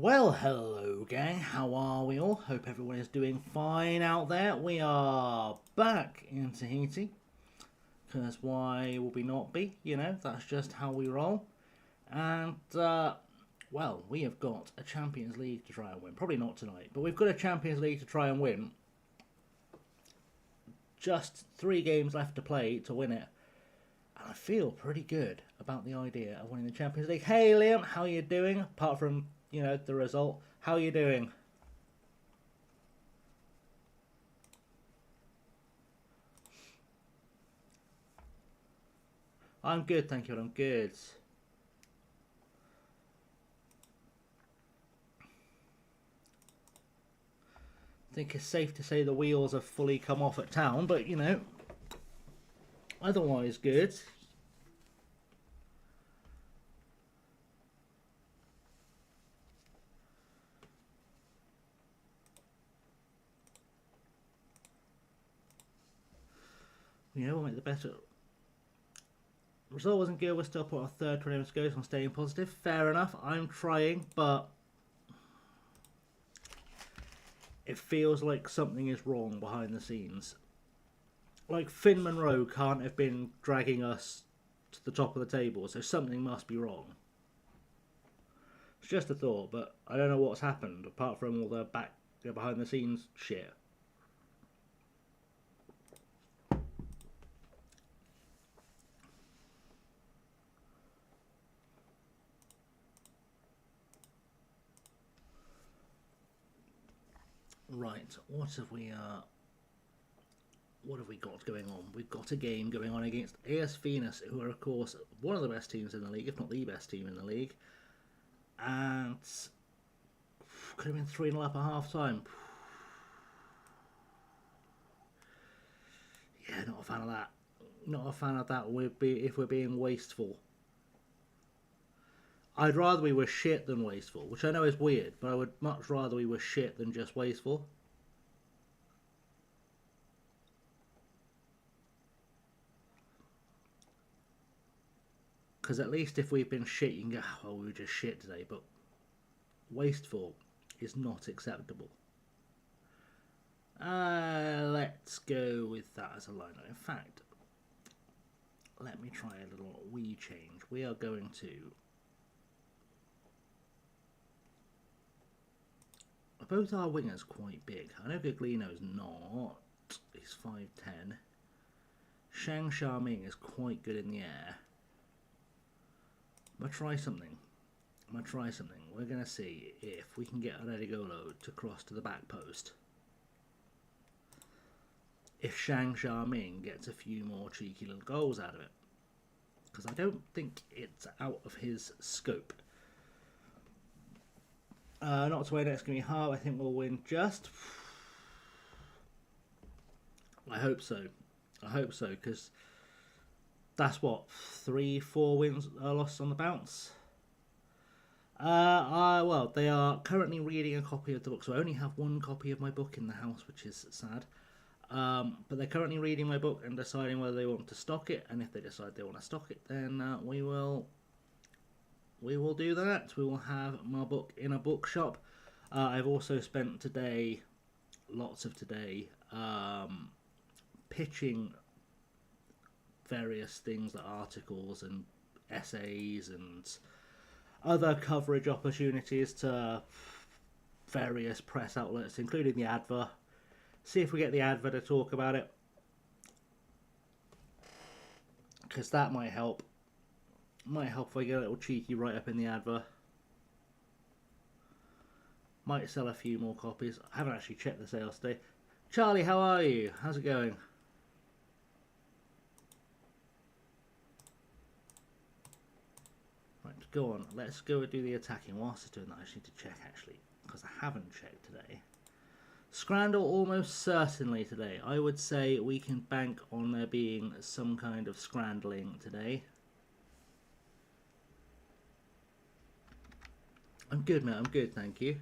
Well, hello gang, how are we all? Hope everyone is doing fine out there. We are back in Tahiti, because why will we not be? You know, that's just how we roll. And, well, we have got a Champions League to try and win. Probably not tonight, but we've got a Champions League to try and win. Just 3 games left to play to win it. And I feel pretty good about the idea of winning the Champions League. Hey Liam, how you doing? Apart from the result. How are you doing? I'm good, thank you. I'm good. I think it's safe to say the wheels have fully come off at town, but otherwise good. We'll make the better. Result wasn't good. We're still put our third 20 minutes goes on staying positive. Fair enough. I'm trying, but it feels like something is wrong behind the scenes. Like Finn Monroe can't have been dragging us to the top of the table, so something must be wrong. It's just a thought, but I don't know what's happened apart from all the behind the scenes shit. Right, what have we got going on? We've got a game going on against AS Venus, who are of course one of the best teams in the league, if not the best team in the league. And could have been 3-0 up at half time. Yeah, not a fan of that. Not a fan of that if we're being wasteful. I'd rather we were shit than wasteful, which I know is weird, but I would much rather we were shit than just wasteful. Because at least if we've been shit, you can go, oh, well, we were just shit today, but wasteful is not acceptable. Let's go with that as a lineup. In fact, let me try a little wee change. We are going to... Both our wingers quite big. I know Gaglino's not. He's 5'10". Shang Xiaming is quite good in the air. I'm going to try something. We're going to see if we can get Redigolo to cross to the back post. If Shang Xiaming gets a few more cheeky little goals out of it. Because I don't think it's out of his scope. Not to worry, it's going to be hard. I think we'll win just. I hope so, because that's what, 3-4 wins lost on the bounce. Well, they are currently reading a copy of the book, so I only have one copy of my book in the house, which is sad. But they're currently reading my book and deciding whether they want to stock it, and if they decide they want to stock it, then we will do that. We will have my book in a bookshop. I've also spent lots of today, pitching various things like articles and essays and other coverage opportunities to various press outlets, including the Adver. See if we get the Adver to talk about it, because that might help. Might help if I get a little cheeky right up in the Adver. Might sell a few more copies. I haven't actually checked the sales today. Charlie, how are you? How's it going? Right, go on. Let's go and do the attacking. Whilst it's doing that, I just need to check actually, because I haven't checked today. Scrandle almost certainly today. I would say we can bank on there being some kind of scrandling today. I'm good, mate. I'm good, thank you.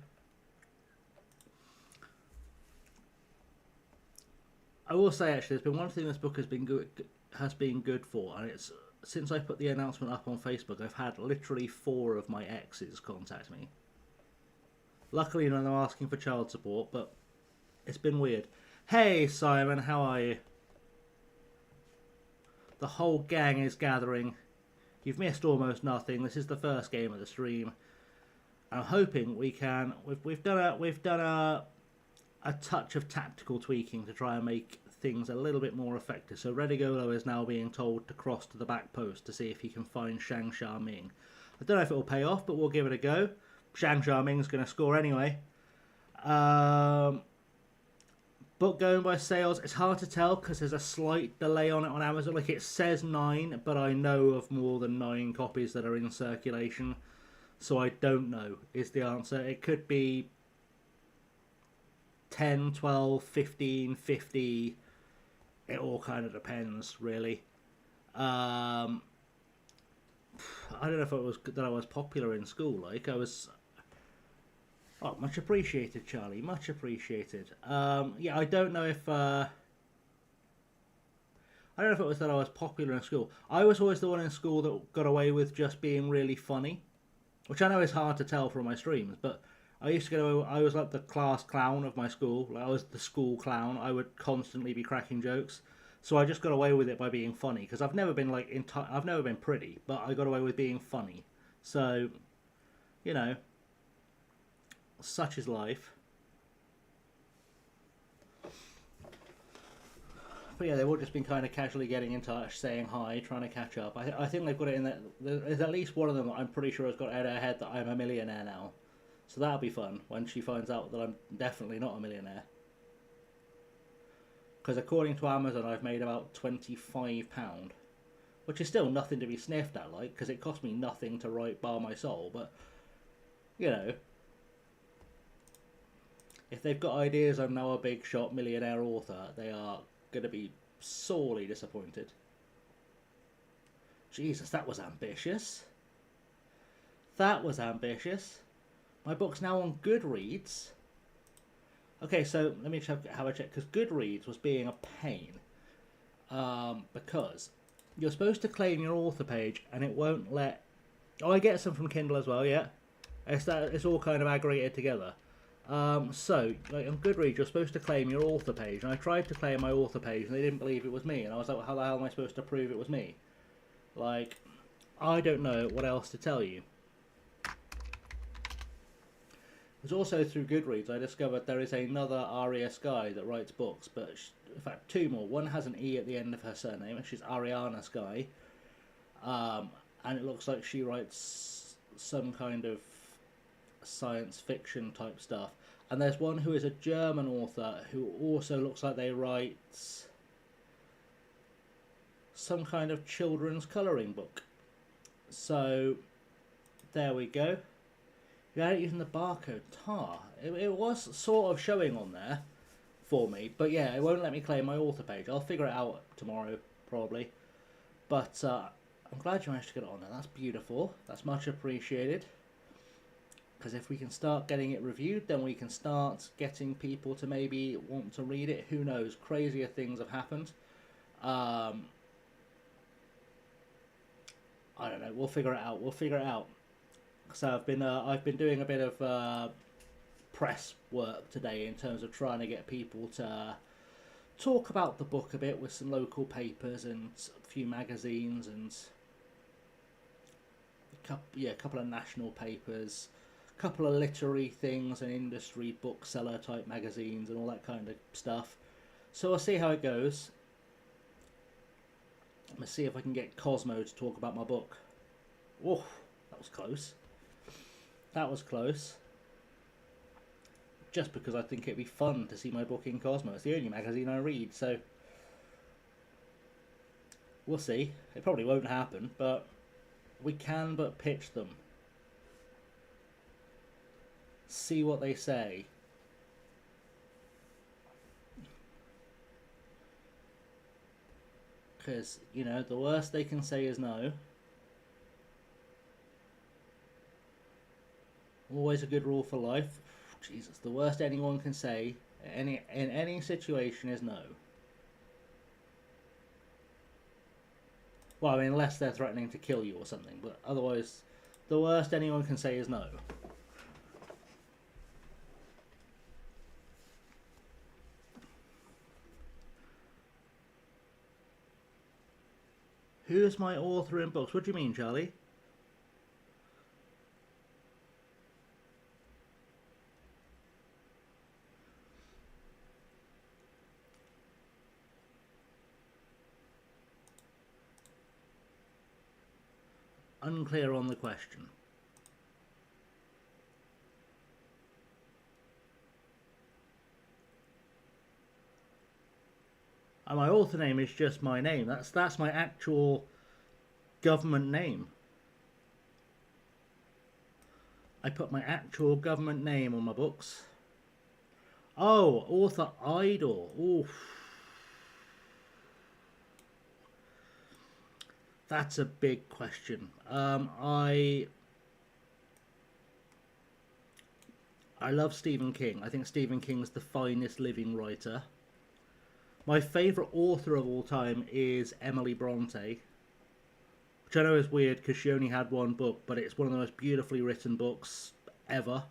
I will say actually, there's been one thing this book has been good for, and it's since I put the announcement up on Facebook, I've had literally 4 of my exes contact me. Luckily, none are asking for child support, but it's been weird. Hey, Simon, how are you? The whole gang is gathering. You've missed almost nothing. This is the first game of the stream. I'm hoping we can. We've done a touch of tactical tweaking to try and make things a little bit more effective. So Redigolo is now being told to cross to the back post to see if he can find Shang Xiaming. I don't know if it will pay off, but we'll give it a go. Shang Xiaming's going to score anyway. Book going by sales, it's hard to tell because there's a slight delay on it on Amazon. Like, it says 9, but I know of more than 9 copies that are in circulation. So I don't know is the answer. It could be 10, 12, 15, 50. It all kind of depends, really. I don't know if it was that I was popular in school. Like, I was... Oh, much appreciated, Charlie. Much appreciated. Yeah, I don't know if it was that I was popular in school. I was always the one in school that got away with just being really funny, which I know is hard to tell from my streams. But I used to go. I was like the class clown of my school. Like, I was the school clown. I would constantly be cracking jokes. So I just got away with it by being funny because I've never been like I've never been pretty, but I got away with being funny. So, you know. Such is life. But yeah, they've all just been kind of casually getting in touch, saying hi, trying to catch up. I think they've got it in that. There's at least one of them that I'm pretty sure has got out of her head that I'm a millionaire now. So that'll be fun when she finds out that I'm definitely not a millionaire. Because according to Amazon, I've made about £25, which is still nothing to be sniffed at, like, because it cost me nothing to write bar my soul. But, you know, if they've got ideas I'm now a big shot millionaire author, they are going to be sorely disappointed. Jesus, that was ambitious. That was ambitious. My book's now on Goodreads. Okay, so let me have a check, because Goodreads was being a pain. Because you're supposed to claim your author page, and it won't let... Oh, I get some from Kindle as well, yeah. It's all kind of aggregated together. So, like, on Goodreads, you're supposed to claim your author page, and I tried to claim my author page, and they didn't believe it was me, and I was like, well, how the hell am I supposed to prove it was me? Like, I don't know what else to tell you. It was also through Goodreads I discovered there is another Aria Sky that writes books, but in fact 2 more. One has an E at the end of her surname, and she's Ariana Sky, and it looks like she writes some kind of science fiction type stuff. And there's one who is a German author who also looks like they write some kind of children's colouring book. So there we go. You had it using the barcode. It was sort of showing on there for me, but yeah, it won't let me claim my author page. I'll figure it out tomorrow probably, but I'm glad you managed to get it on there. That's beautiful. That's much appreciated. Because if we can start getting it reviewed, then we can start getting people to maybe want to read it. Who knows? Crazier things have happened. I don't know. We'll figure it out. We'll figure it out. So I've been doing a bit of press work today in terms of trying to get people to talk about the book a bit with some local papers and a few magazines and a couple of national papers. Couple of literary things and industry bookseller type magazines and all that kind of stuff. So we'll see how it goes. Let's see if I can get Cosmo to talk about my book. Oh, that was close. That was close. Just because I think it'd be fun to see my book in Cosmo. It's the only magazine I read, so we'll see. It probably won't happen, but we can but pitch them. See what they say. Because, you know, the worst they can say is no. Always a good rule for life. Jesus, the worst anyone can say in any situation is no. Well, I mean, unless they're threatening to kill you or something, but otherwise, the worst anyone can say is no. Who's my author in books? What do you mean, Charlie? Unclear on the question. And my author name is just my name. That's my actual government name. I put my actual government name on my books. Oh, author idol. Oof. That's a big question. I love Stephen King. I think Stephen King's the finest living writer. My favourite author of all time is Emily Bronte, which I know is weird because she only had one book, but it's one of the most beautifully written books ever.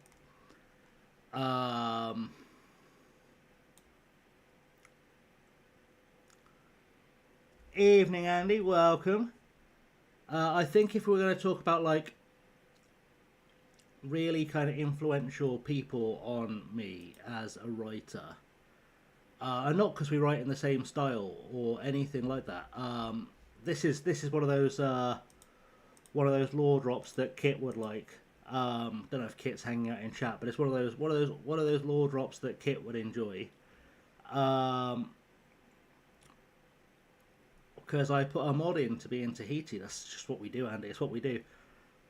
Evening, Andy. Welcome. I think if we were going to talk about like really kind of influential people on me as a writer, and not because we write in the same style or anything like that. This is one of those law drops that Kit would like. Don't know if Kit's hanging out in chat, but it's one of those law drops that Kit would enjoy. Because I put a mod in to be in Tahiti. That's just what we do, Andy. It's what we do.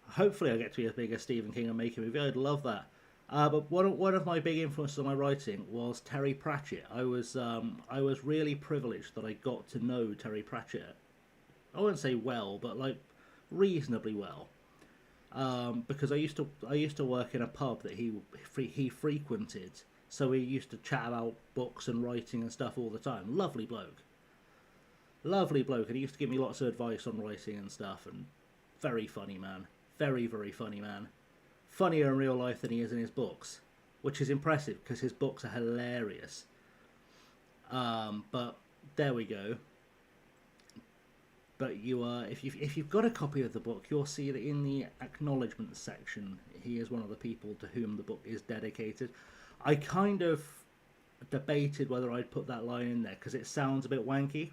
Hopefully I get to be as big as Stephen King and make a movie. I'd love that. But one of my big influences on my writing was Terry Pratchett. I was really privileged that I got to know Terry Pratchett. I wouldn't say well, but like reasonably well, because I used to work in a pub that he frequented. So we used to chat about books and writing and stuff all the time. Lovely bloke, and he used to give me lots of advice on writing and stuff. And very funny man, very funny man. Funnier in real life than he is in his books, which is impressive because his books are hilarious. But there we go. But if you've got a copy of the book, you'll see that in the acknowledgements section, he is one of the people to whom the book is dedicated. I kind of debated whether I'd put that line in there because it sounds a bit wanky.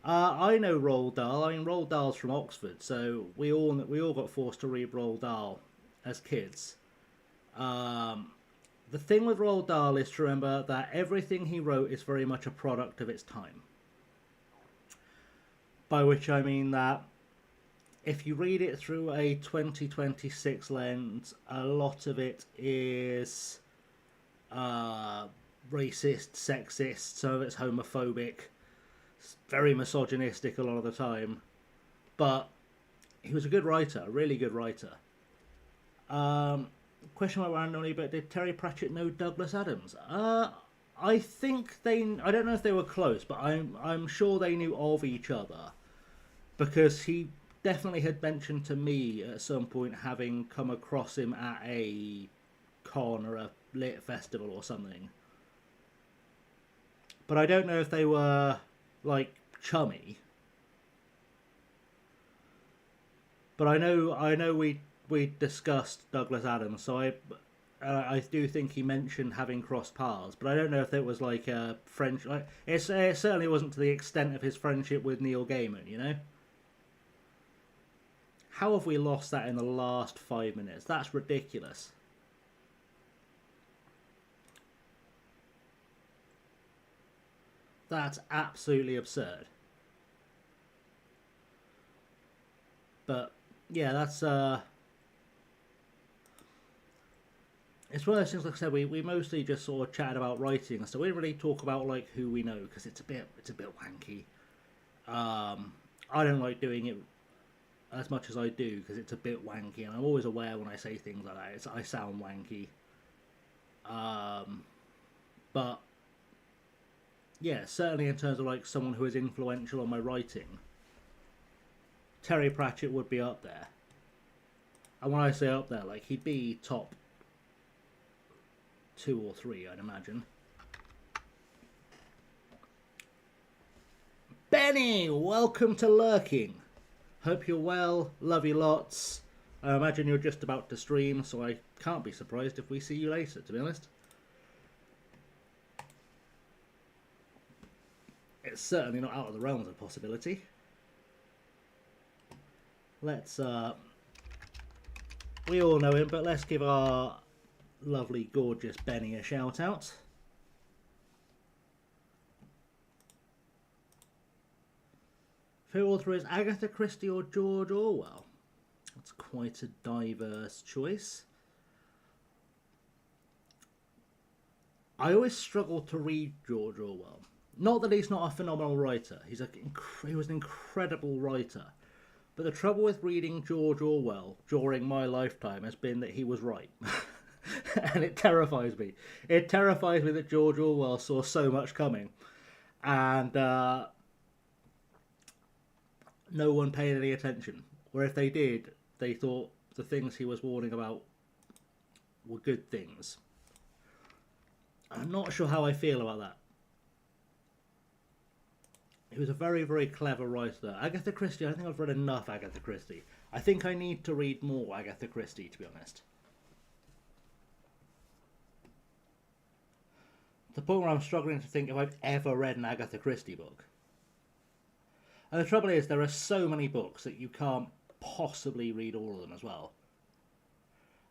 I know Roald Dahl. I mean, Roald Dahl's from Oxford, so we all got forced to read Roald Dahl as kids. The thing with Roald Dahl is to remember that everything he wrote is very much a product of its time. By which I mean that if you read it through a 2026 lens, a lot of it is racist, sexist, some of it's homophobic. Very misogynistic a lot of the time, but he was a good writer, a really good writer. Question mark randomly, but did Terry Pratchett know Douglas Adams? I think I don't know if they were close, but I'm sure they knew of each other because he definitely had mentioned to me at some point having come across him at a con or a lit festival or something. But I don't know if they were like chummy, but I know we discussed Douglas Adams, so I do think he mentioned having crossed paths, but I don't know if it was like a friendship. Like, it certainly wasn't to the extent of his friendship with Neil Gaiman, you know. How have we lost that in the last 5 minutes? That's ridiculous. That's absolutely absurd. But yeah, that's it's one of those things. Like I said, we mostly just sort of chat about writing and stuff. We didn't really talk about like who we know because it's a bit wanky. I don't like doing it as much as I do because it's a bit wanky, and I'm always aware when I say things like that I sound wanky. But yeah, certainly in terms of like someone who is influential on my writing, Terry Pratchett would be up there. And when I say up there, like he'd be top 2 or 3, I'd imagine. Benny, welcome to Lurking. Hope you're well, love you lots. I imagine you're just about to stream, so I can't be surprised if we see you later, to be honest. It's certainly not out of the realms of possibility. Let's, we all know him, but let's give our lovely, gorgeous Benny a shout out. Favorite author is Agatha Christie or George Orwell. That's quite a diverse choice. I always struggle to read George Orwell. Not that he's not a phenomenal writer. He was an incredible writer. But the trouble with reading George Orwell during my lifetime has been that he was right. And it terrifies me. It terrifies me that George Orwell saw so much coming. And no one paid any attention. Or if they did, they thought the things he was warning about were good things. I'm not sure how I feel about that. He was a very, very clever writer. Agatha Christie, I don't think I've read enough Agatha Christie. I think I need to read more Agatha Christie, to be honest. The point where I'm struggling to think if I've ever read an Agatha Christie book. And the trouble is, there are so many books that you can't possibly read all of them as well.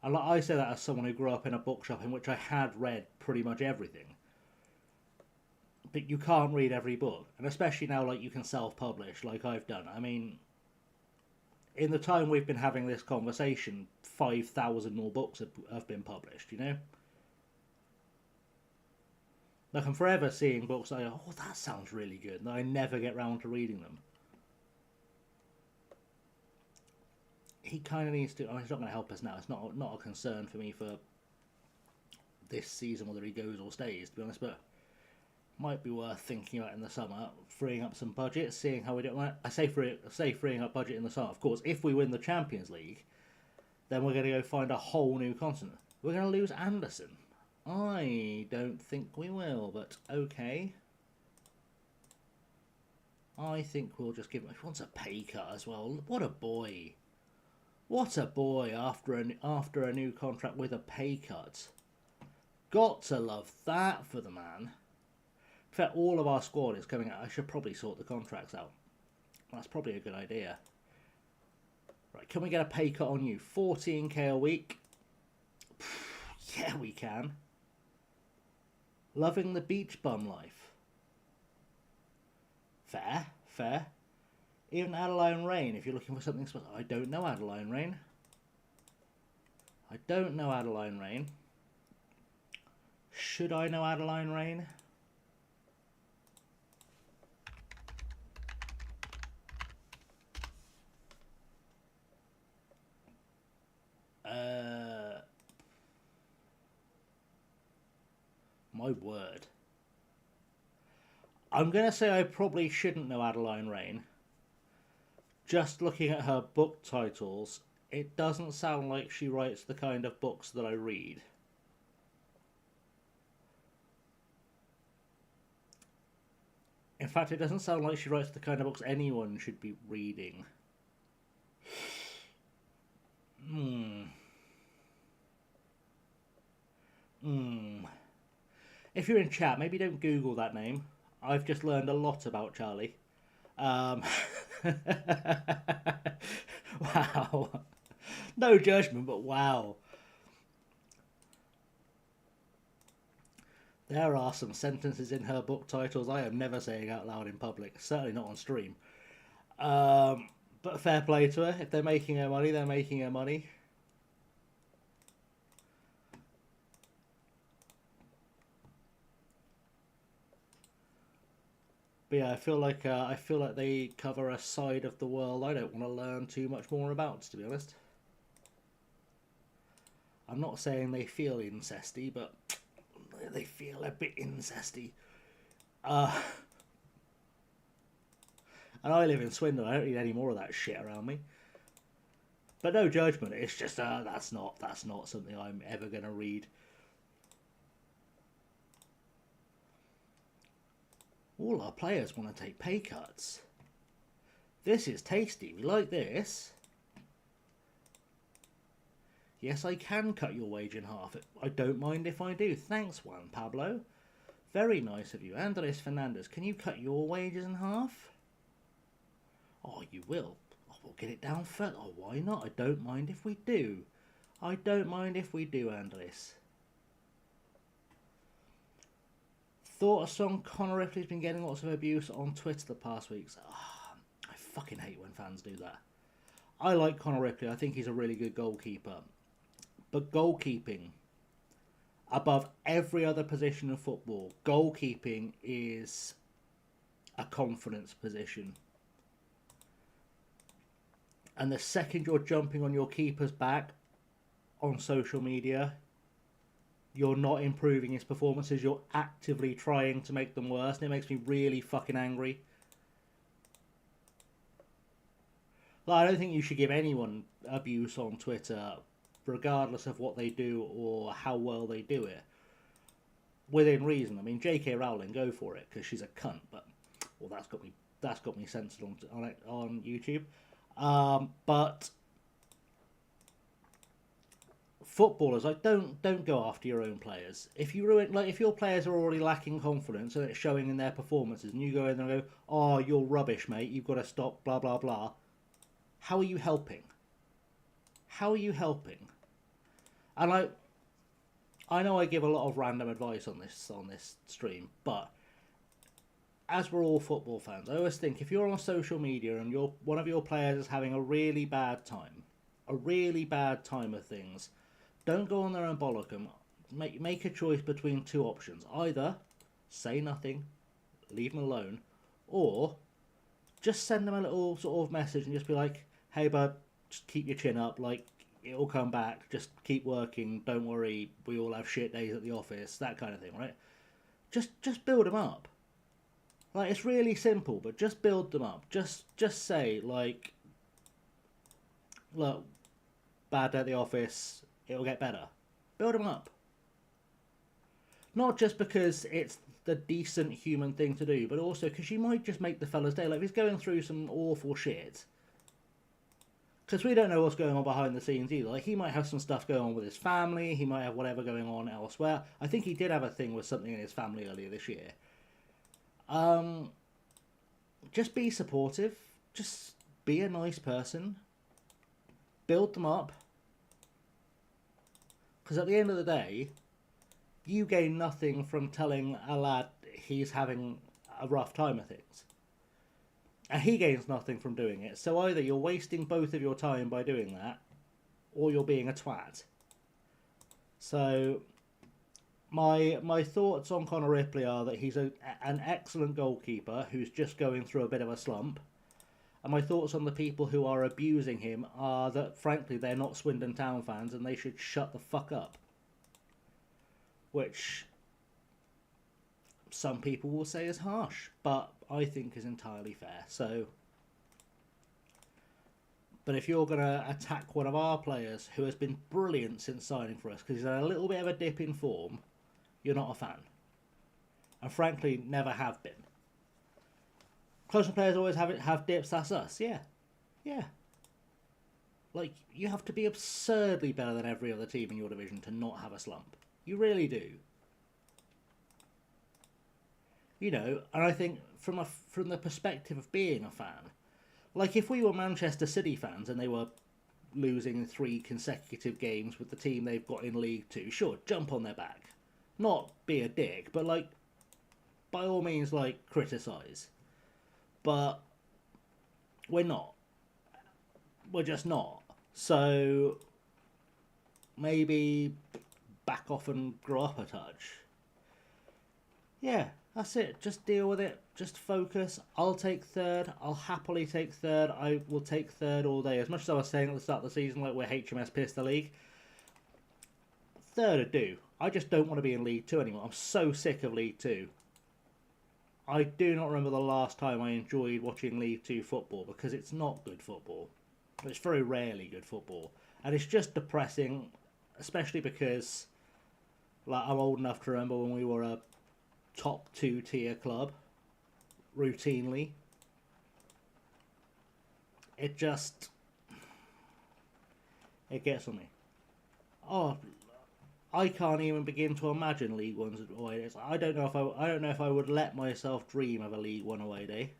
And I say that as someone who grew up in a bookshop in which I had read pretty much everything. But you can't read every book. And especially now, like, you can self-publish, like I've done. I mean, in the time we've been having this conversation, 5,000 more books have been published, you know? Like, I'm forever seeing books that I go, oh, that sounds really good, and I never get round to reading them. He kind of needs to... I mean, he's not going to help us now. It's not a concern for me for this season whether he goes or stays, to be honest, but might be worth thinking about in the summer, freeing up some budget, seeing how we do. I say freeing up budget in the summer. Of course, if we win the Champions League, then we're going to go find a whole new continent. We're going to lose Anderson. I don't think we will, but okay. I think we'll just give him... He wants a pay cut as well. What a boy. What a boy after a new contract with a pay cut. Got to love that for the man. In fact, all of our squad is coming out. I should probably sort the contracts out. That's probably a good idea. Right, can we get a pay cut on you? 14k a week? Yeah, we can. Loving the beach bum life. Fair, fair. Even Adeline Rain, if you're looking for something special. I don't know Adeline Rain. I don't know Adeline Rain. Should I know Adeline Rain? My word. I'm going to say I probably shouldn't know Adeline Rain. Just looking at her book titles, it doesn't sound like she writes the kind of books that I read. In fact, it doesn't sound like she writes the kind of books anyone should be reading. If you're in chat, maybe don't Google that name. I've just learned a lot about Charlie. Wow. No judgment, but wow. There are some sentences in her book titles I am never saying out loud in public. Certainly not on stream. But fair play to her. If they're making her money, they're making her money. But yeah, I feel like they cover a side of the world I don't want to learn too much more about, to be honest. I'm not saying they feel incesty, but they feel a bit incesty. And I live in Swindon. I don't need any more of that shit around me. But no judgment. It's just that's not something I'm ever gonna read. All our players want to take pay cuts. This is tasty. We like this. Yes, I can cut your wage in half. I don't mind if I do. Thanks, Juan Pablo. Very nice of you. Andres Fernandez, can you cut your wages in half? Oh, you will. Oh, we'll get it down further. Oh, why not? I don't mind if we do. I don't mind if we do, Andres. Thoughts on Connor Ripley's been getting lots of abuse on Twitter the past weeks. Oh, I fucking hate when fans do that. I like Connor Ripley. I think he's a really good goalkeeper. But goalkeeping, above every other position in football, goalkeeping is a confidence position. And the second you're jumping on your keeper's back on social media, you're not improving his performances. You're actively trying to make them worse. And it makes me really fucking angry. Like, I don't think you should give anyone abuse on Twitter, regardless of what they do or how well they do it, within reason. I mean, J.K. Rowling, go for it, because she's a cunt. But well, that's got me censored on YouTube. But footballers, like, don't go after your own players. If you ruin, like, if your players are already lacking confidence and it's showing in their performances, and you go in there and go, "Oh, you're rubbish, mate. You've got to stop." Blah blah blah. How are you helping? How are you helping? And I know I give a lot of random advice on this stream, but as we're all football fans, I always think if you're on social media and one of your players is having a really bad time of things, don't go on there and bollock them. Make a choice between two options. Either say nothing, leave them alone, or just send them a little sort of message and just be like, "Hey bud, just keep your chin up, like, it'll come back, just keep working, don't worry, we all have shit days at the office," that kind of thing, right? Just build them up. Like, it's really simple, but just build them up. Just say, like, "Look, bad day at the office, it'll get better." Build them up. Not just because it's the decent human thing to do, but also because you might just make the fella's day. Like, if he's going through some awful shit, because we don't know what's going on behind the scenes either. Like, he might have some stuff going on with his family. He might have whatever going on elsewhere. I think he did have a thing with something in his family earlier this year. Just be supportive. Just be a nice person. Build them up. Because at the end of the day, you gain nothing from telling a lad he's having a rough time of things. And he gains nothing from doing it. So either you're wasting both of your time by doing that, or you're being a twat. So my thoughts on Connor Ripley are that he's an excellent goalkeeper who's just going through a bit of a slump. And my thoughts on the people who are abusing him are that, frankly, they're not Swindon Town fans and they should shut the fuck up. Which some people will say is harsh, but I think is entirely fair. So, but if you're going to attack one of our players who has been brilliant since signing for us, because he's had a little bit of a dip in form, you're not a fan. And frankly, never have been. Closer players always have dips, that's us. Yeah. Like, you have to be absurdly better than every other team in your division to not have a slump. You really do. You know, and I think from the perspective of being a fan, like, if we were Manchester City fans and they were losing 3 consecutive games with the team they've got in League 2, sure, jump on their back. Not be a dick, but, like, by all means, like, criticise. But we're not. We're just not. So maybe back off and grow up a touch. Yeah, that's it. Just deal with it. Just focus. I'll take third. I'll happily take third. I will take third all day. As much as I was saying at the start of the season, like, we're HMS Piss the league. Third would do. I just don't want to be in League 2 anymore. I'm so sick of League 2. I do not remember the last time I enjoyed watching League 2 football, because it's not good football. It's very rarely good football. And it's just depressing, especially because, like, I'm old enough to remember when we were a top 2 tier club. routinely. It gets on me. Oh, I can't even begin to imagine League One's away days. I don't know if I would let myself dream of a League One away day.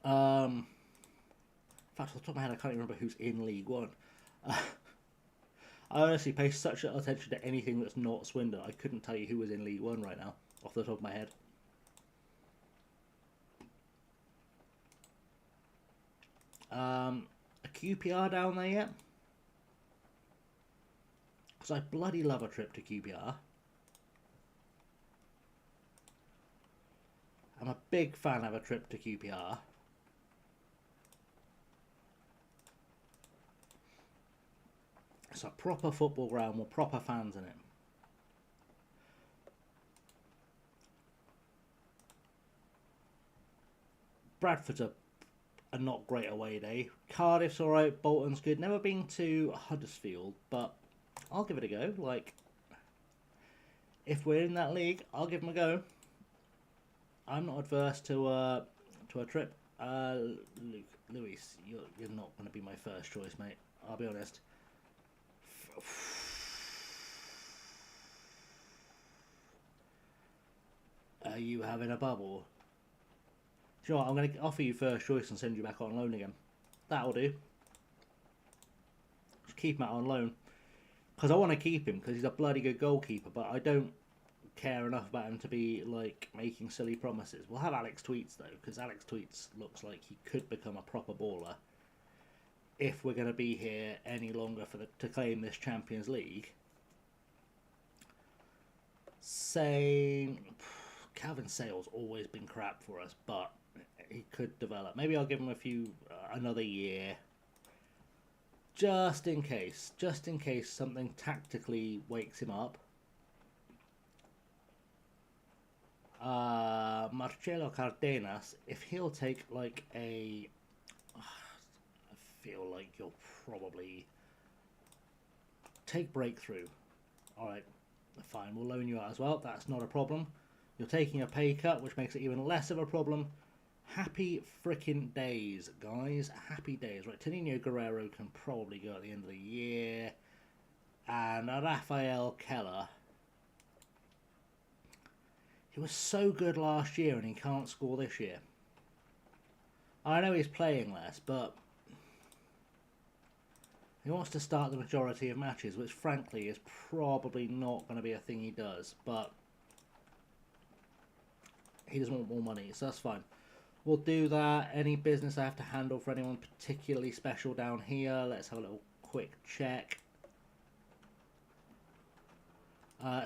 In fact, off the top of my head, I can't remember who's in League One. I honestly pay such attention to anything that's not Swindon. I couldn't tell you who was in League One right now, off the top of my head. A QPR down there yet? Because I bloody love a trip to QPR. I'm a big fan of a trip to QPR. It's a proper football ground with proper fans in it. Bradford's a not great away day. Cardiff's alright, Bolton's good. Never been to Huddersfield, but I'll give it a go. Like, if we're in that league, I'll give them a go. I'm not adverse to a trip. Luis, you're not going to be my first choice, mate. I'll be honest. Are you having a bubble? Do you know what? I'm going to offer you first choice and send you back on loan again. That'll do. Just keep him out on loan. Because I want to keep him because he's a bloody good goalkeeper, but I don't care enough about him to be like making silly promises. We'll have Alex Tweets though, because Alex Tweets looks like he could become a proper baller if we're going to be here any longer to claim this Champions League. Calvin Sale's always been crap for us, but he could develop. Maybe I'll give him another year, just in case something tactically wakes him up. Marcelo Cardenas, if he'll take like I feel like you'll probably take breakthrough. Alright, fine, we'll loan you out as well. That's not a problem. You're taking a pay cut, which makes it even less of a problem. Happy frickin' days, guys. Happy days. Right, Tenino Guerrero can probably go at the end of the year. And Rafael Keller. He was so good last year and he can't score this year. I know he's playing less, but he wants to start the majority of matches, which frankly is probably not going to be a thing he does, but he doesn't want more money, so that's fine. We'll do that. Any business I have to handle for anyone particularly special down here? Let's have a little quick check.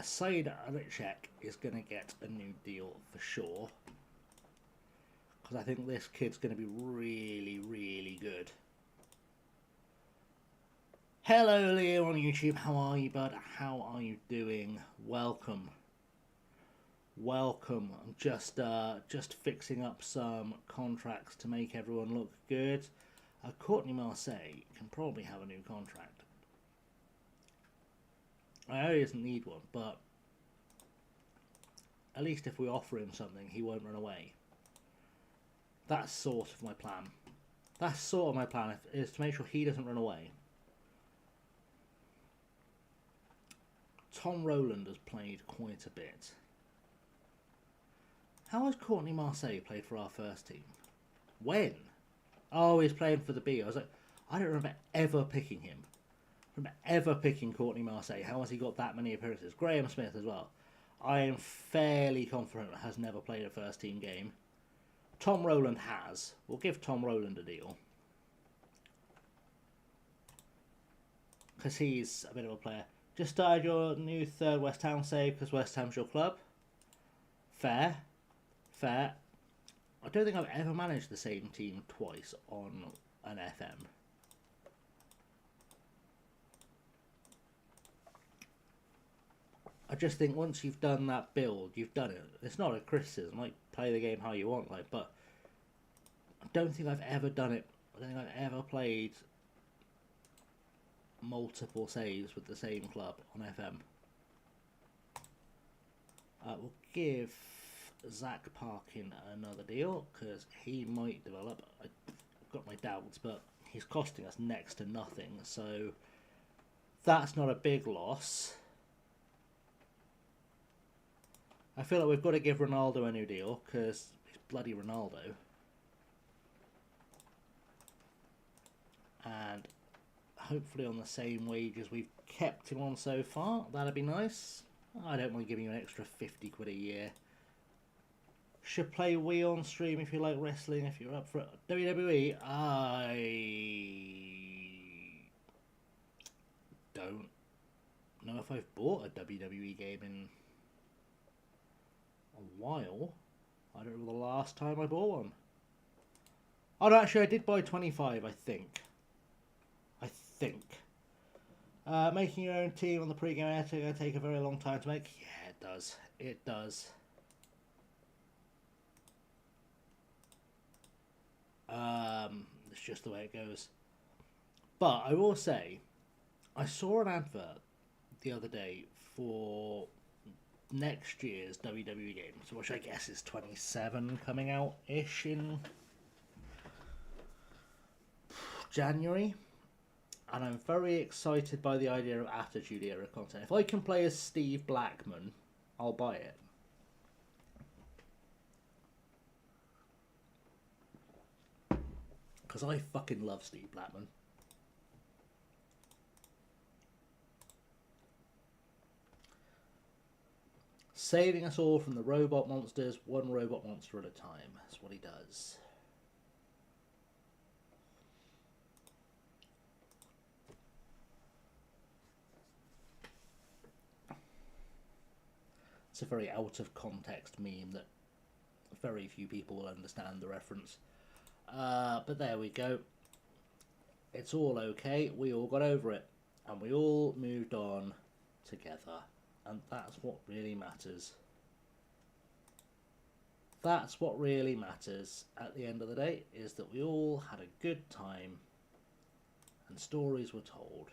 Said Richek is going to get a new deal for sure. Because I think this kid's going to be really, really good. Hello, Leo on YouTube. How are you, bud? How are you doing? Welcome. Welcome. I'm just fixing up some contracts to make everyone look good. Courtney Marseille can probably have a new contract. I know he doesn't need one, but at least if we offer him something, he won't run away. That's sort of my plan. That's sort of my plan, is to make sure he doesn't run away. Tom Rowland has played quite a bit. How has Courtney Marseille played for our first team? When? Oh, he's playing for the B. I was like, I don't remember ever picking him. I remember ever picking Courtney Marseille. How has he got that many appearances? Graham Smith as well. I am fairly confident has never played a first team game. Tom Rowland has. We'll give Tom Rowland a deal. Because he's a bit of a player. Just started your new third West Ham save because West Ham's your club. Fair. Fair. I don't think I've ever managed the same team twice on an FM. I just think once you've done that build, you've done it. It's not a criticism, like play the game how you want, like, but I don't think I've ever done it. I don't think I've ever played multiple saves with the same club on FM. We'll give Zach Parkin another deal because he might develop. I've got my doubts, but he's costing us next to nothing, so that's not a big loss. I feel like we've got to give Ronaldo a new deal because he's bloody Ronaldo. And hopefully on the same wages we've kept him on so far. That'd be nice. I don't mind giving you an extra 50 quid a year. Should play Wii on stream if you like wrestling, if you're up for it. WWE, I don't know if I've bought a WWE game in a while. I don't know the last time I bought one. Oh, no, actually I did buy 25, I think. Making your own team on the pre-game editor going to take a very long time to make. Yeah, it does. It does. It's just the way it goes. But I will say, I saw an advert the other day for next year's WWE games, which I guess is 27 coming out-ish in January. And I'm very excited by the idea of Attitude Era content. If I can play as Steve Blackman, I'll buy it. Because I fucking love Steve Blackman. Saving us all from the robot monsters, one robot monster at a time. That's what he does. It's a very out of context meme that very few people will understand the reference. But there we go. It's all okay. We all got over it. And we all moved on together. And that's what really matters. That's what really matters at the end of the day, is that we all had a good time and stories were told.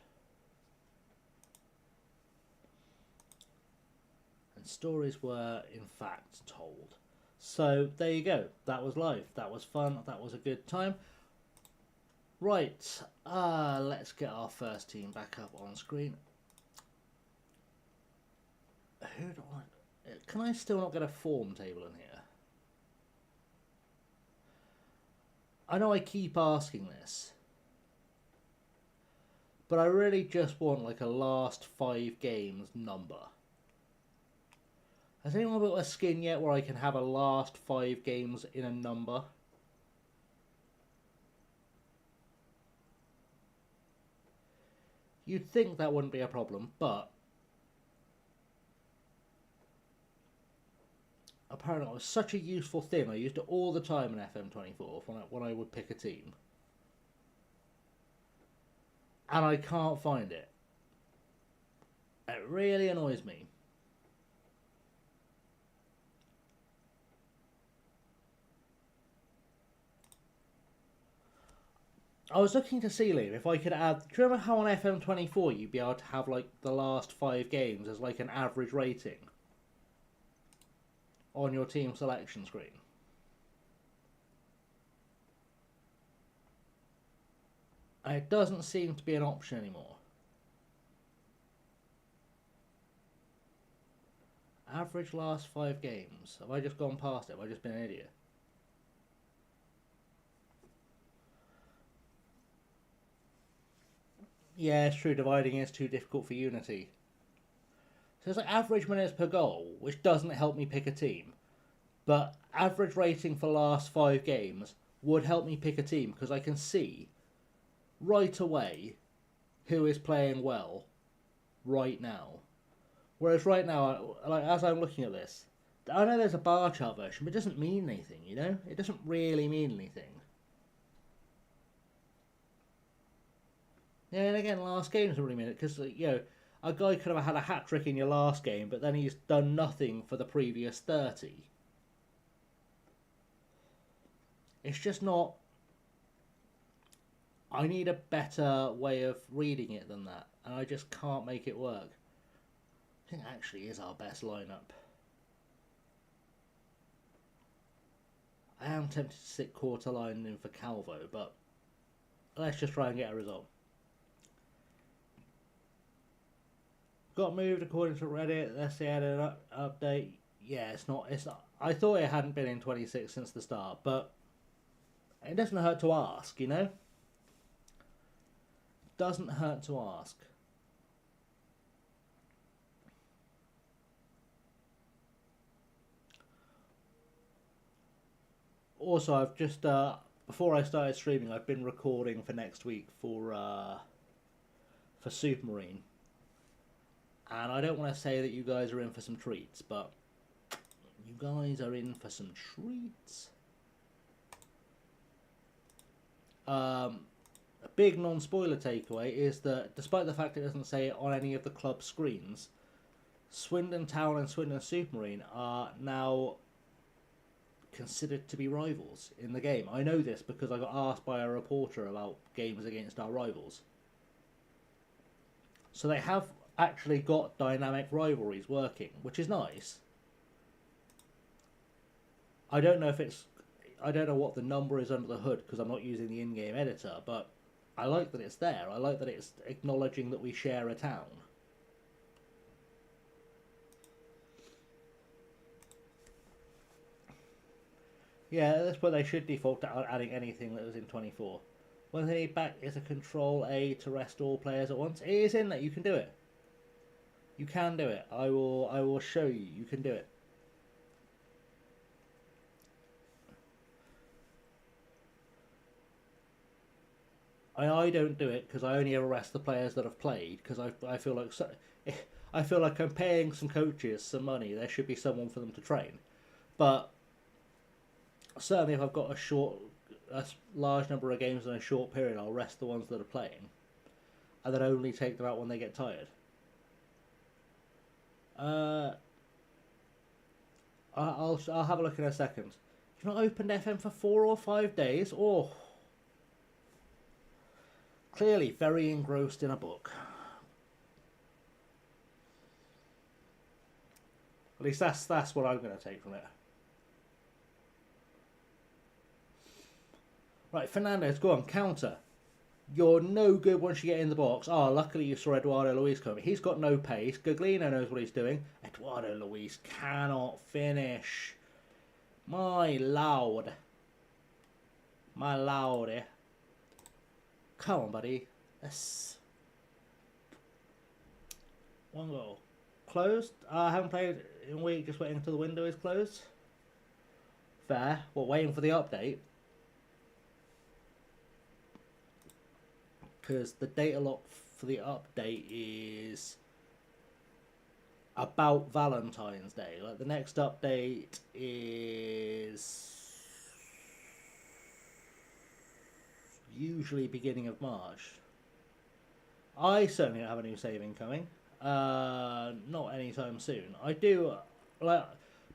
And stories were, in fact, told. So, there you go. That was live. That was fun. That was a good time. Right. Let's get our first team back up on screen. Who do I... Can I still not get a form table in here? I know I keep asking this, but I really just want like a last 5 games number. Has anyone got a skin yet where I can have a last 5 games in a number? You'd think that wouldn't be a problem, but apparently it was such a useful thing. I used it all the time in FM26 when I would pick a team. And I can't find it. It really annoys me. I was looking to see, Liam, if I could add... Do you remember how on FM24 you'd be able to have like the last 5 games as like an average rating on your team selection screen? And it doesn't seem to be an option anymore. Average last 5 games. Have I just gone past it? Have I just been an idiot? Yeah, it's true. Dividing is too difficult for Unity. So it's like average minutes per goal, which doesn't help me pick a team. But average rating for last 5 games would help me pick a team because I can see right away who is playing well right now. Whereas right now, like as I'm looking at this, I know there's a bar chart version, but it doesn't mean anything, you know? It doesn't really mean anything. Yeah, and again, last game doesn't really mean it, because, you know, a guy could have had a hat-trick in your last game, but then he's done nothing for the previous 30. It's just not... I need a better way of reading it than that, and I just can't make it work. I think it actually is our best lineup. I am tempted to stick Quarterline in for Calvo, but let's just try and get a result. Got moved according to Reddit. Let's see, had an update. Yeah, it's not. I thought it hadn't been in 26 since the start, but it doesn't hurt to ask, you know? Doesn't hurt to ask. Also, I've just before I started streaming, I've been recording for next week for Supermarine, and I don't want to say that you guys are in for some treats, but you guys are in for some treats. A big non-spoiler takeaway is that, despite the fact it doesn't say it on any of the club screens, Swindon Town and Swindon Supermarine are now considered to be rivals in the game. I know this because I got asked by a reporter about games against our rivals. So they have actually got dynamic rivalries working, which is nice. I don't know what the number is under the hood because I'm not using the in-game editor, but I like that it's there. I like that it's acknowledging that we share a town. Yeah, at this point they should default to adding anything that was in 24. One thing back is a Control A to rest all players at once. It is in there. You can do it. You can do it. I will show you. You can do it. I don't do it because I only ever rest the players that have played because I feel like I'm paying some coaches some money. There should be someone for them to train, but certainly if I've got a large number of games in a short period, I'll rest the ones that are playing, and then only take them out when they get tired. I'll have a look in a second. You've not opened FM for 4 or 5 days? Oh, clearly very engrossed in a book. At least that's what I'm going to take from it. Right, Fernandez, go on, counter. You're no good once you get in the box. Oh, luckily you saw Eduardo Luis coming. He's got no pace. Gaglino knows what he's doing. Eduardo Luis cannot finish. My lord. My lordy. Come on, buddy. Yes. One goal. Closed. I haven't played in a week, just waiting until the window is closed. Fair. Well, waiting for the update. Because the data lock for the update is about Valentine's Day. Like, the next update is usually beginning of March. I certainly don't have a new save incoming. Not anytime soon. I do, like,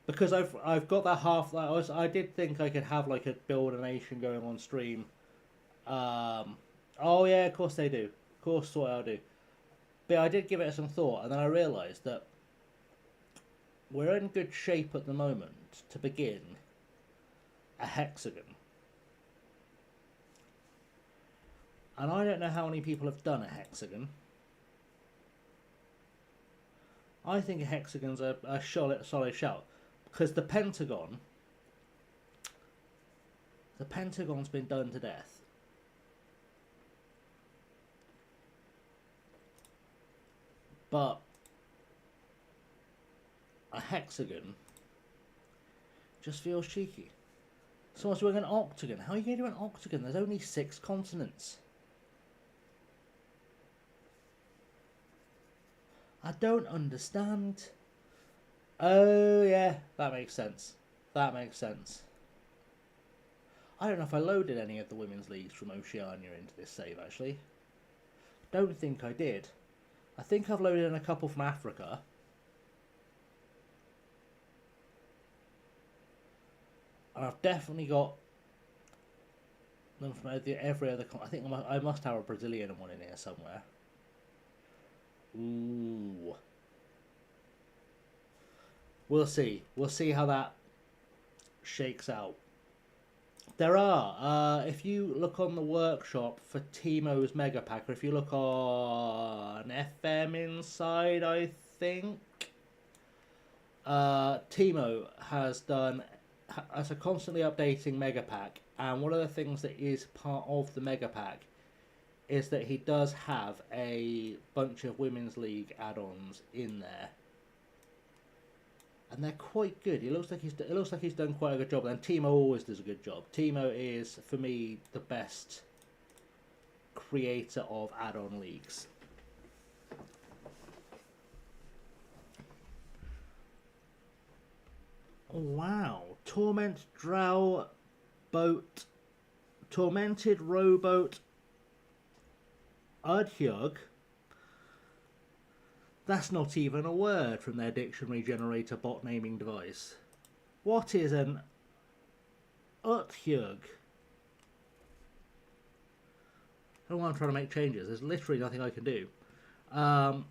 because I've got that half. I did think I could have like a build a nation going on stream. Oh yeah, of course they do. Of course, that's what I'll do. But I did give it some thought, and then I realised that we're in good shape at the moment to begin a hexagon. And I don't know how many people have done a hexagon. I think a hexagon's a solid shout. Because the Pentagon's been done to death. But a hexagon just feels cheeky. Someone's doing an octagon. How are you going to do an octagon? There's only 6 continents. I don't understand. Oh, yeah. That makes sense. That makes sense. I don't know if I loaded any of the women's leagues from Oceania into this save, actually. Don't think I did. I think I've loaded in a couple from Africa. And I've definitely got them from every other... I think I must have a Brazilian one in here somewhere. Ooh. We'll see. We'll see how that shakes out. There are. If you look on the workshop for Timo's Mega Pack, or if you look on FM Inside, I think, Timo has done as a constantly updating Mega Pack, and one of the things that is part of the Mega Pack is that he does have a bunch of Women's League add-ons in there, and they're quite good. It looks like he's done quite a good job, and Timo always does a good job. Timo is, for me, the best creator of add-on leagues. Wow. Tormented Rowboat Udhyug. That's not even a word from their dictionary generator bot naming device. What is an Uthyug? I don't know why I'm trying to make changes. There's literally nothing I can do. I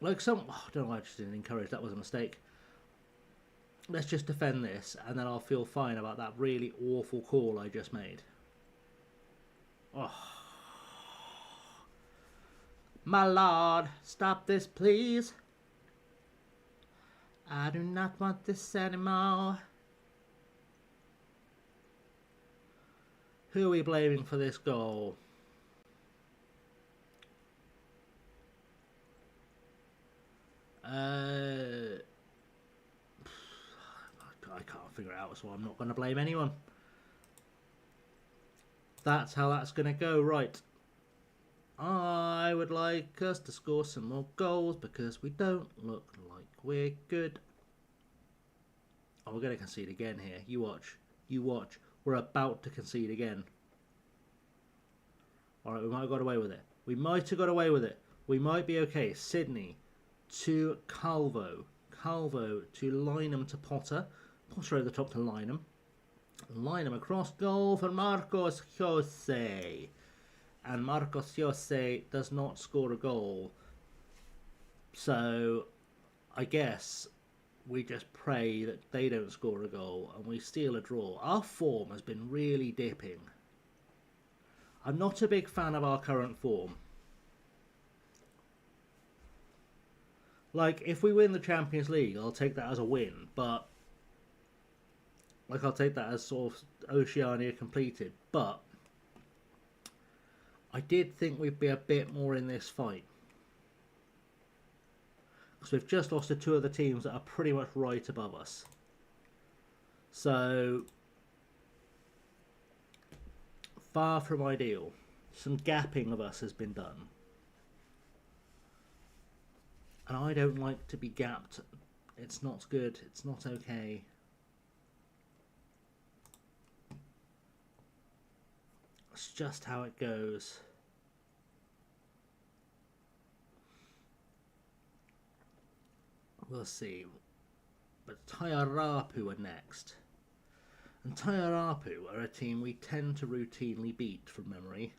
don't know why I just didn't encourage. That was a mistake. Let's just defend this, and then I'll feel fine about that really awful call I just made. Oh. My lord, stop this, please. I do not want this anymore. Who are we blaming for this goal? I can't figure it out, so I'm not going to blame anyone. That's how that's going to go, right. I would like us to score some more goals because we don't look like we're good. Oh, we're going to concede again here. You watch. You watch. We're about to concede again. Alright, we might have got away with it. We might have got away with it. We might be okay. Sydney to Calvo. Calvo to Lynham to Potter. Potter over the top to Lynham. Lynham across goal for Marcos Jose. And Marcos Jose does not score a goal. So, I guess we just pray that they don't score a goal and we steal a draw. Our form has been really dipping. I'm not a big fan of our current form. Like, if we win the Champions League, I'll take that as a win, but like, I'll take that as sort of Oceania completed, but I did think we'd be a bit more in this fight. Because we've just lost to two of the teams that are pretty much right above us. So, far from ideal. Some gapping of us has been done. And I don't like to be gapped. It's not good. It's not okay. It's just how it goes. We'll see. But Tairapu are next. And Tairapu are a team we tend to routinely beat from memory.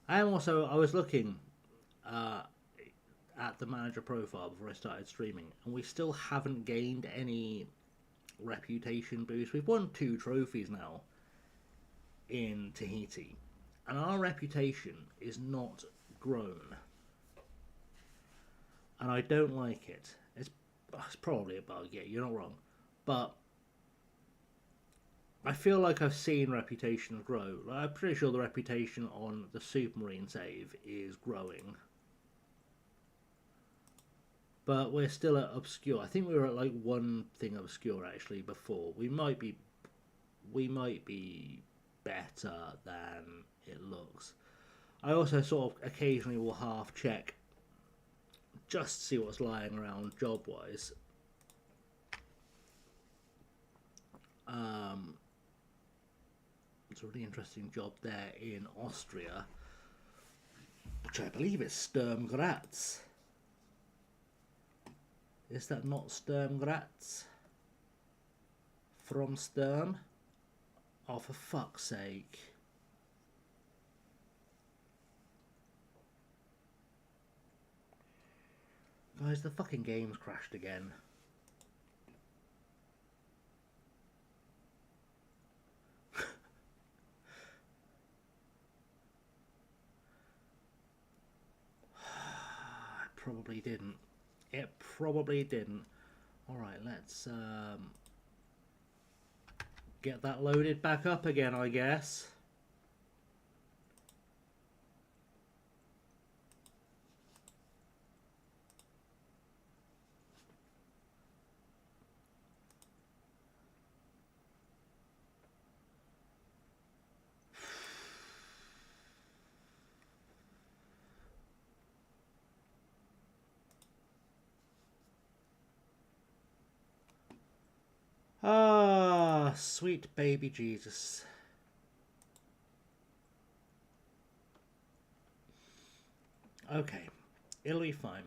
I was looking at the manager profile before I started streaming, and we still haven't gained any reputation boost. We've won 2 trophies now in Tahiti, and our reputation is not grown, and I don't like it. It's probably a bug, yeah, you're not wrong, but I feel like I've seen reputation grow. I'm pretty sure the reputation on the Supermarine save is growing, but we're still at obscure. I think we were at like one thing obscure actually before. We might be better than it looks. I also sort of occasionally will half check just to see what's lying around job wise. It's a really interesting job there in Austria, which I believe is Sturm Graz. Is that not Sturm Graz? From Sturm? Oh, for fuck's sake. Guys, the fucking game's crashed again. It probably didn't. It probably didn't. Alright, let's get that loaded back up again, I guess. Ah, sweet baby Jesus. Okay, it'll be fine.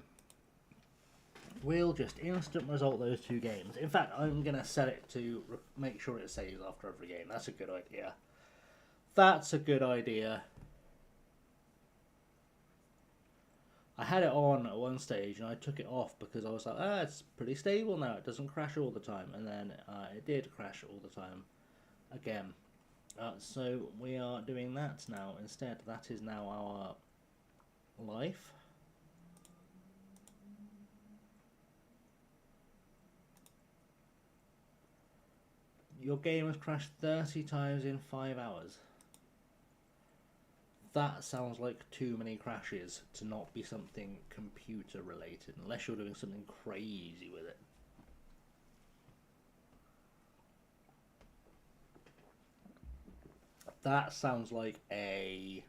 We'll just instant result those 2 games. In fact, I'm going to set it to make sure it saves after every game. That's a good idea. That's a good idea. I had it on at one stage and I took it off because I was like, it's pretty stable now. It doesn't crash all the time. And then it did crash all the time again. So we are doing that now instead. That is now our life. Your game has crashed 30 times in 5 hours. That sounds like too many crashes to not be something computer related, unless you're doing something crazy with it. That sounds like a...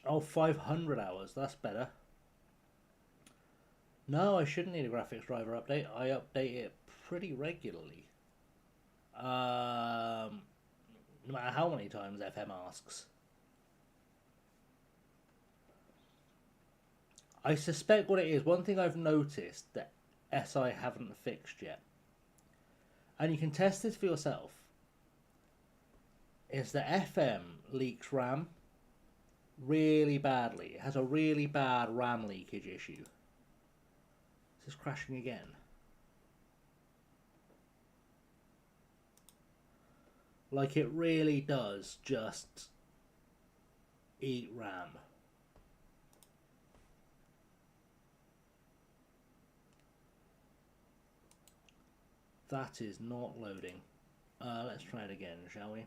Oh, 500 hours, that's better. No, I shouldn't need a graphics driver update. I update it pretty regularly. No matter how many times FM asks. I suspect what it is, one thing I've noticed that SI haven't fixed yet, and you can test this for yourself, is that FM leaks RAM really badly. It has a really bad RAM leakage issue. Is this crashing again? Like, it really does just eat RAM. That is not loading. Let's try it again, shall we?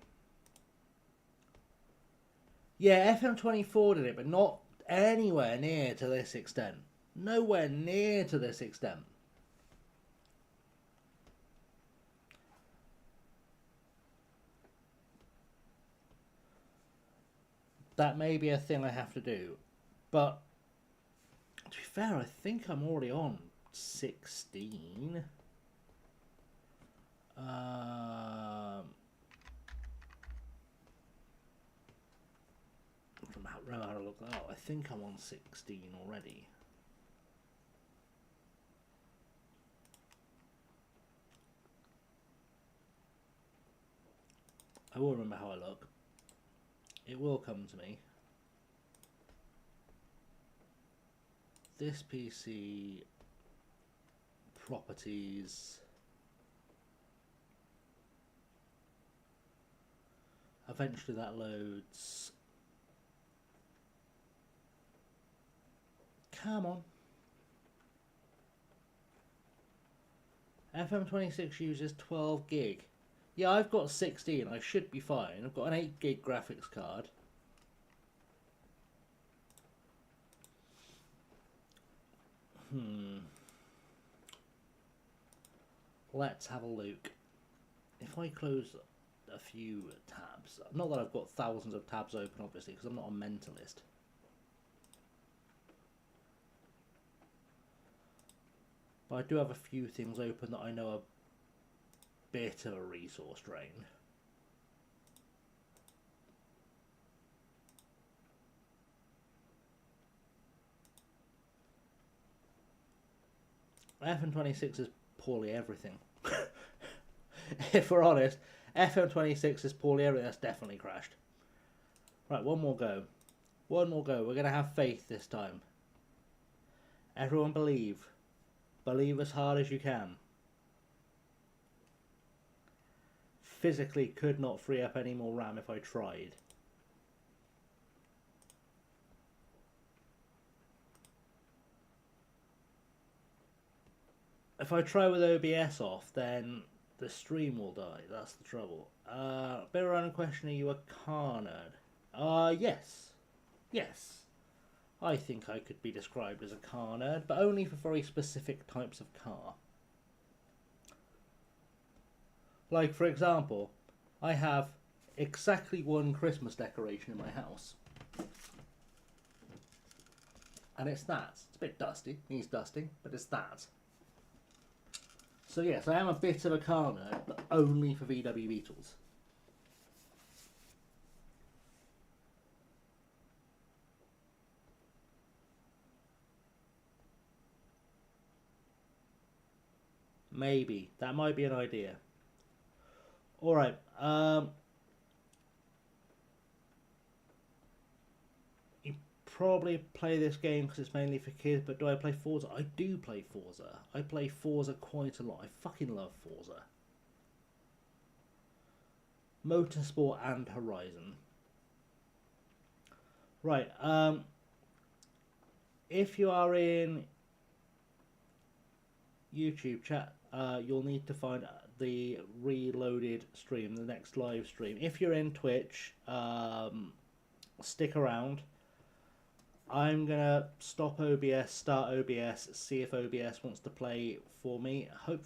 Yeah, FM24 did it, but not anywhere near to this extent. Nowhere near to this extent. That may be a thing I have to do. But, to be fair, I think I'm already on 16. I don't know how to look that up. I think I'm on 16 already. I will remember how I look. It will come to me. This PC properties. Eventually that loads. Come on. FM26 uses 12 gig. Yeah, I've got 16. I should be fine. I've got an 8 gig graphics card. Let's have a look. If I close a few tabs, not that I've got thousands of tabs open, obviously, because I'm not a mentalist. But I do have a few things open that I know are a bit of a resource drain. FM26 is poorly everything. If we're honest, FM26 is poorly everything. That's definitely crashed. Right, one more go. One more go. We're going to have faith this time. Everyone believe. Believe as hard as you can. Physically could not free up any more RAM if I tried. If I try with OBS off, then the stream will die. That's the trouble. Bit around question, are you a car nerd? Yes. Yes. I think I could be described as a car nerd, but only for very specific types of car. Like, for example, I have exactly one Christmas decoration in my house. And it's that. It's a bit dusty. Needs dusting, but it's that. So yes, I am a bit of a car nerd, but only for VW Beetles. Maybe. That might be an idea. Alright, you probably play this game because it's mainly for kids, but do I play Forza? I do play Forza. I play Forza quite a lot. I fucking love Forza. Motorsport and Horizon. Right, if you are in YouTube chat, you'll need to find the reloaded stream, the next live stream. If you're in Twitch, stick around. I'm gonna stop OBS, start OBS, see if OBS wants to play for me. Hopefully